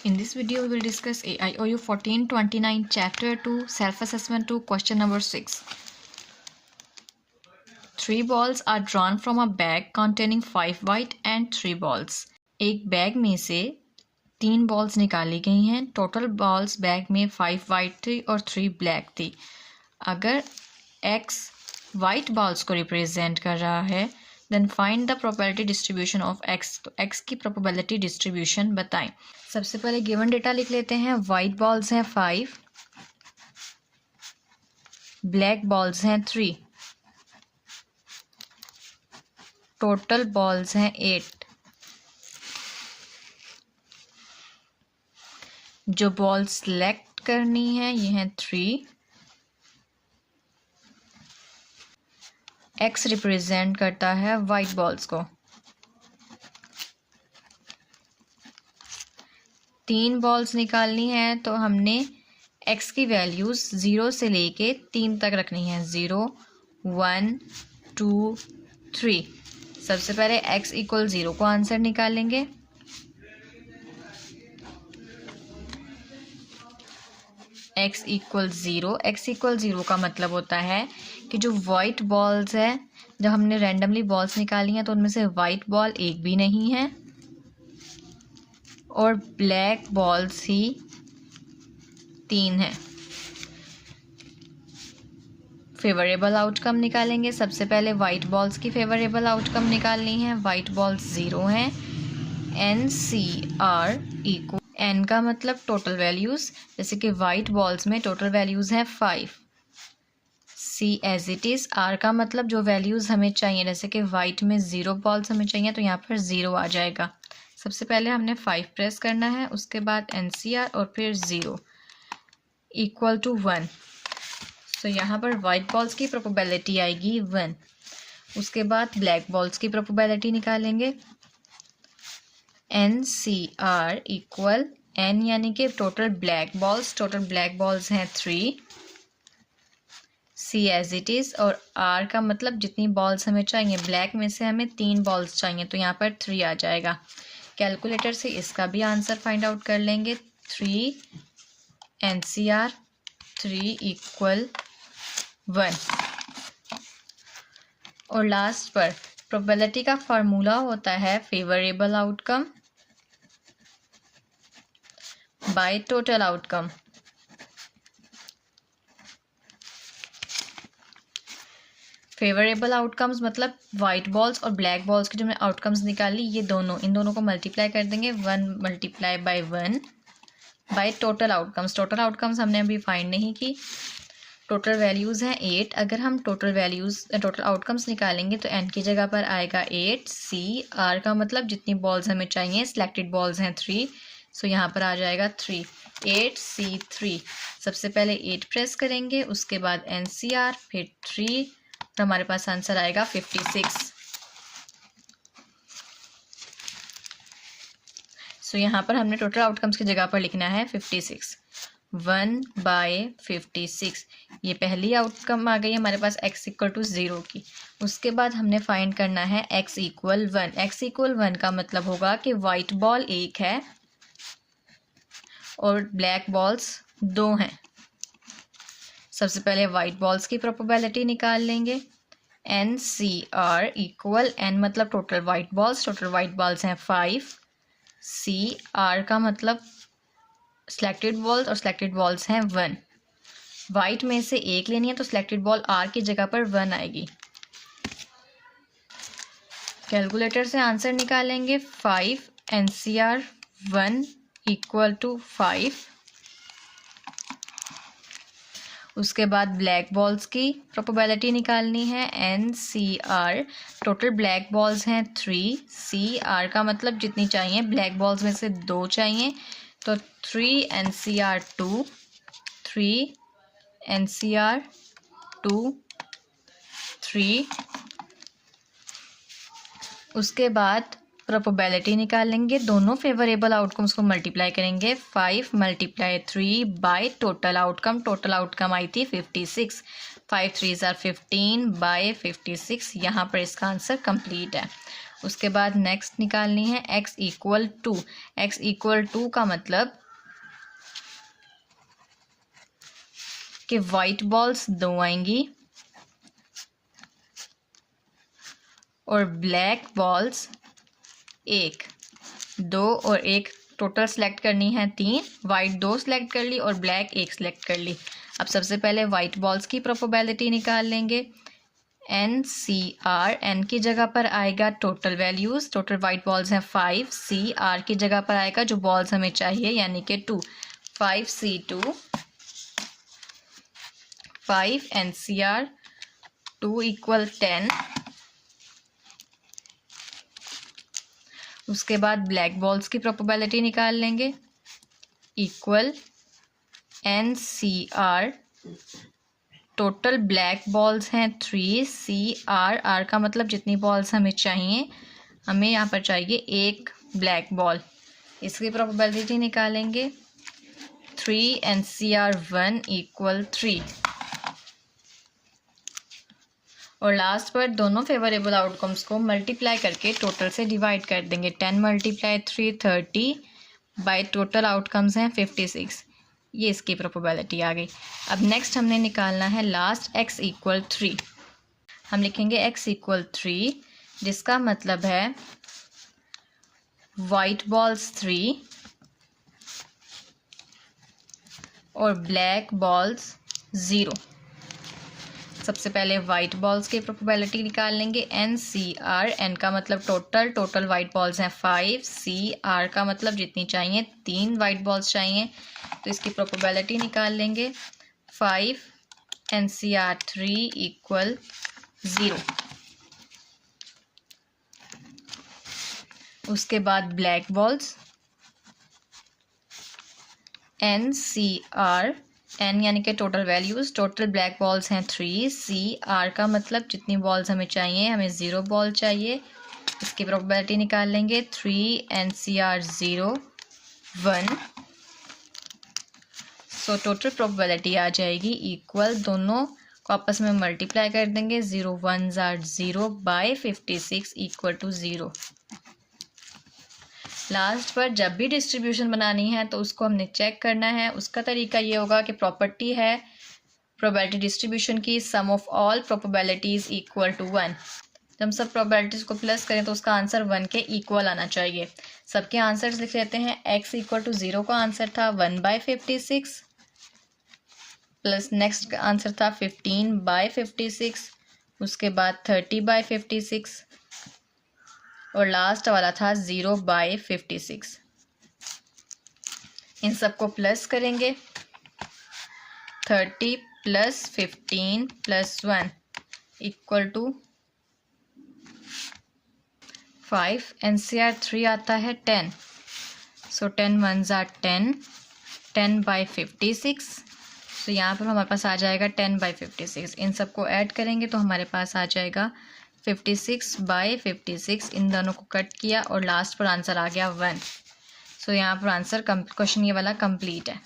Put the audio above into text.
In this video, we will discuss AIOU 1429 Chapter 2 Self-Assessment 2 Question number 6. 3 balls are drawn from a bag containing 5 white and 3 balls. एक bag में से 3 balls निकाली गई हैं. Total balls bag में 5 white थी और 3 ब्लैक थी. अगर x वाइट बॉल्स को रिप्रेजेंट कर रहा है, then find the probability distribution of x. तो x की प्रोबेबिलिटी डिस्ट्रीब्यूशन बताएं. सबसे पहले गिवन डेटा लिख लेते हैं. वाइट बॉल्स हैं 5, ब्लैक बॉल्स हैं 3, टोटल बॉल्स हैं 8. जो बॉल सेलेक्ट करनी है ये हैं 3. x रिप्रेजेंट करता है वाइट बॉल्स को. 3 बॉल्स निकालनी है तो हमने x की वैल्यूज़ 0 से लेके 3 तक रखनी है. 0, 1, 2, 3. सबसे पहले x इक्वल 0 को आंसर निकालेंगे. x इक्वल 0 का मतलब होता है कि जो वाइट बॉल्स है, जब हमने रैंडमली बॉल्स निकाली हैं तो उनमें से वाइट बॉल एक भी नहीं है और ब्लैक बॉल्स ही 3 हैं. फेवरेबल आउटकम निकालेंगे. सबसे पहले वाइट बॉल्स की फेवरेबल आउटकम निकालनी है. वाइट बॉल्स 0 हैं. NCR इक्वल n का मतलब टोटल वैल्यूज़, जैसे कि वाइट बॉल्स में टोटल वैल्यूज़ हैं 5. C as it is. R का मतलब जो वैल्यूज़ हमें चाहिए, जैसे कि वाइट में 0 बॉल्स हमें चाहिए तो यहाँ पर 0 आ जाएगा. सबसे पहले हमने 5 प्रेस करना है, उसके बाद NCR और फिर 0 इक्वल टू 1. तो यहाँ पर वाइट बॉल्स की प्रोबेबिलिटी आएगी 1. उसके बाद ब्लैक बॉल्स की प्रोबेबिलिटी निकालेंगे. NCR इक्वल n यानी कि टोटल ब्लैक बॉल्स हैं 3. C as it is. और R का मतलब जितनी बॉल्स हमें चाहिए, ब्लैक में से हमें 3 बॉल्स चाहिए तो यहाँ पर 3 आ जाएगा. कैलकुलेटर से इसका भी आंसर फाइंड आउट कर लेंगे. 3 NCR 3 इक्वल 1. और लास्ट पर प्रोबेबिलिटी का फार्मूला होता है favourable outcome by total outcome. Favourable outcomes मतलब वाइट बॉल्स और ब्लैक बॉल्स की जो हमने आउटकम्स निकाली, ये इन दोनों को मल्टीप्लाई कर देंगे. 1 multiply by 1 by total outcomes हमने अभी फाइंड नहीं की. टोटल वैल्यूज़ हैं 8. अगर हम टोटल आउटकम्स निकालेंगे तो n की जगह पर आएगा 8. C R का मतलब जितनी बॉल्स हमें चाहिए, सिलेक्टेड बॉल्स हैं 3, सो यहाँ पर आ जाएगा 3. 8C3. सबसे पहले 8 प्रेस करेंगे, उसके बाद NCR फिर 3, तो हमारे पास आंसर आएगा 56. सो यहाँ पर हमने टोटल आउटकम्स की जगह पर लिखना है 56. 1/56. ये पहली आउटकम आ गई हमारे पास x इक्वल टू 0 की. उसके बाद हमने फाइंड करना है x इक्वल 1. x इक्वल 1 का मतलब होगा कि वाइट बॉल 1 है और ब्लैक बॉल्स 2 हैं. सबसे पहले वाइट बॉल्स की प्रोबेबिलिटी निकाल लेंगे. NCR इक्वल n मतलब टोटल वाइट बॉल्स हैं 5. C R का मतलब सिलेक्टेड बॉल्स हैं 1. वाइट में से एक लेनी है तो सिलेक्टेड बॉल R की जगह पर 1 आएगी. कैलकुलेटर से आंसर निकालेंगे. 5 NCR 1 इक्वल टू 5. उसके बाद ब्लैक बॉल्स की प्रोबेबिलिटी निकालनी है. NCR टोटल ब्लैक बॉल्स हैं 3. C R का मतलब जितनी चाहिए, ब्लैक बॉल्स में से 2 चाहिए तो 3 NCR 2, 3 NCR 2, 3. उसके बाद प्रोबेबिलिटी निकालेंगे. दोनों फेवरेबल आउटकम्स को मल्टीप्लाई करेंगे. 5 मल्टीप्लाई 3 बाय टोटल आउटकम आई थी 56. 5 3s are 15 बाय 56. यहाँ पर इसका आंसर कंप्लीट है. उसके बाद नेक्स्ट निकालनी है x equal to. x equal to का मतलब कि वाइट बॉल्स 2 आएंगी और ब्लैक बॉल्स 1। 2 और 1 टोटल सेलेक्ट करनी है 3। वाइट 2 सेलेक्ट कर ली और ब्लैक 1 सेलेक्ट कर ली। अब सबसे पहले वाइट बॉल्स की प्रोबेबिलिटी निकाल लेंगे। NCR, N की जगह पर आएगा total values, total white balls हैं 5। CR की जगह पर आएगा जो बॉल्स हमें चाहिए यानी कि 2। 5C2 5 NCR 2 equal 10। उसके बाद ब्लैक बॉल्स की प्रोबेबिलिटी निकाल लेंगे equal NCR total black balls हैं 3। CR का मतलब जितनी बॉल्स हमें चाहिए, हमें यहाँ पर चाहिए 1 ब्लैक बॉल, इसकी प्रोबेबिलिटी निकालेंगे 3 NCR 1 इक्वल 3। और लास्ट पर दोनों फेवरेबल आउटकम्स को मल्टीप्लाई करके टोटल से डिवाइड कर देंगे। 10 × 3 30 बाय टोटल आउटकम्स हैं 56। ये इसकी प्रोबेबिलिटी आ गई। अब नेक्स्ट हमने निकालना है लास्ट x इक्वल 3। हम लिखेंगे x इक्वल 3 जिसका मतलब है वाइट बॉल्स 3 और ब्लैक बॉल्स 0। सबसे पहले वाइट बॉल्स की प्रोबेबिलिटी निकाल लेंगे। NCR, N का मतलब टोटल वाइट बॉल्स हैं 5। CR का मतलब जितनी चाहिए 3 वाइट बॉल्स चाहिए, तो इसकी प्रोबेबिलिटी निकाल लेंगे 5 NCR 3 इक्वल 0। उसके बाद ब्लैक बॉल्स NCR, N यानी कि total values, total black balls हैं 3। CR का मतलब जितनी बॉल्स हमें चाहिए, हमें 0 बॉल चाहिए, इसकी प्रोबेबिलिटी निकाल लेंगे 3 NCR 0 1। सो टोटल प्रोबेबिलिटी आ जाएगी इक्वल, दोनों को आपस में मल्टीप्लाई कर देंगे 0 1s are 0 by 56 equal to 0। Last पर जब भी डिस्ट्रीब्यूशन बनानी है तो उसको हमने चेक करना है। उसका तरीका ये होगा कि प्रॉपर्टी है प्रोबेबिलिटी डिस्ट्रीब्यूशन की, sum of all probabilities equal to 1। जब हम सब प्रोबेबिलिटीज़ को प्लस करें तो उसका आंसर 1 के इक्वल आना चाहिए। सबके आंसर्स लिख लेते हैं। x इक्वल टू 0 का आंसर था 1/56 प्लस नेक्स्ट आंसर था 15/56, उसके बाद 30/56 और लास्ट वाला था 0/56। इन सबको प्लस करेंगे। 30 + 15 + 1 इक्वल टू 5। NCR 3 आता है 10। सो 10 1s are 10, 10/56। तो यहाँ पर हमारे पास आ जाएगा 10/56। इन सबको ऐड करेंगे तो हमारे पास आ जाएगा 56/56। इन दोनों को कट किया और लास्ट पर आंसर आ गया 1। सो यहाँ पर आंसर क्वेश्चन ये वाला कंप्लीट है।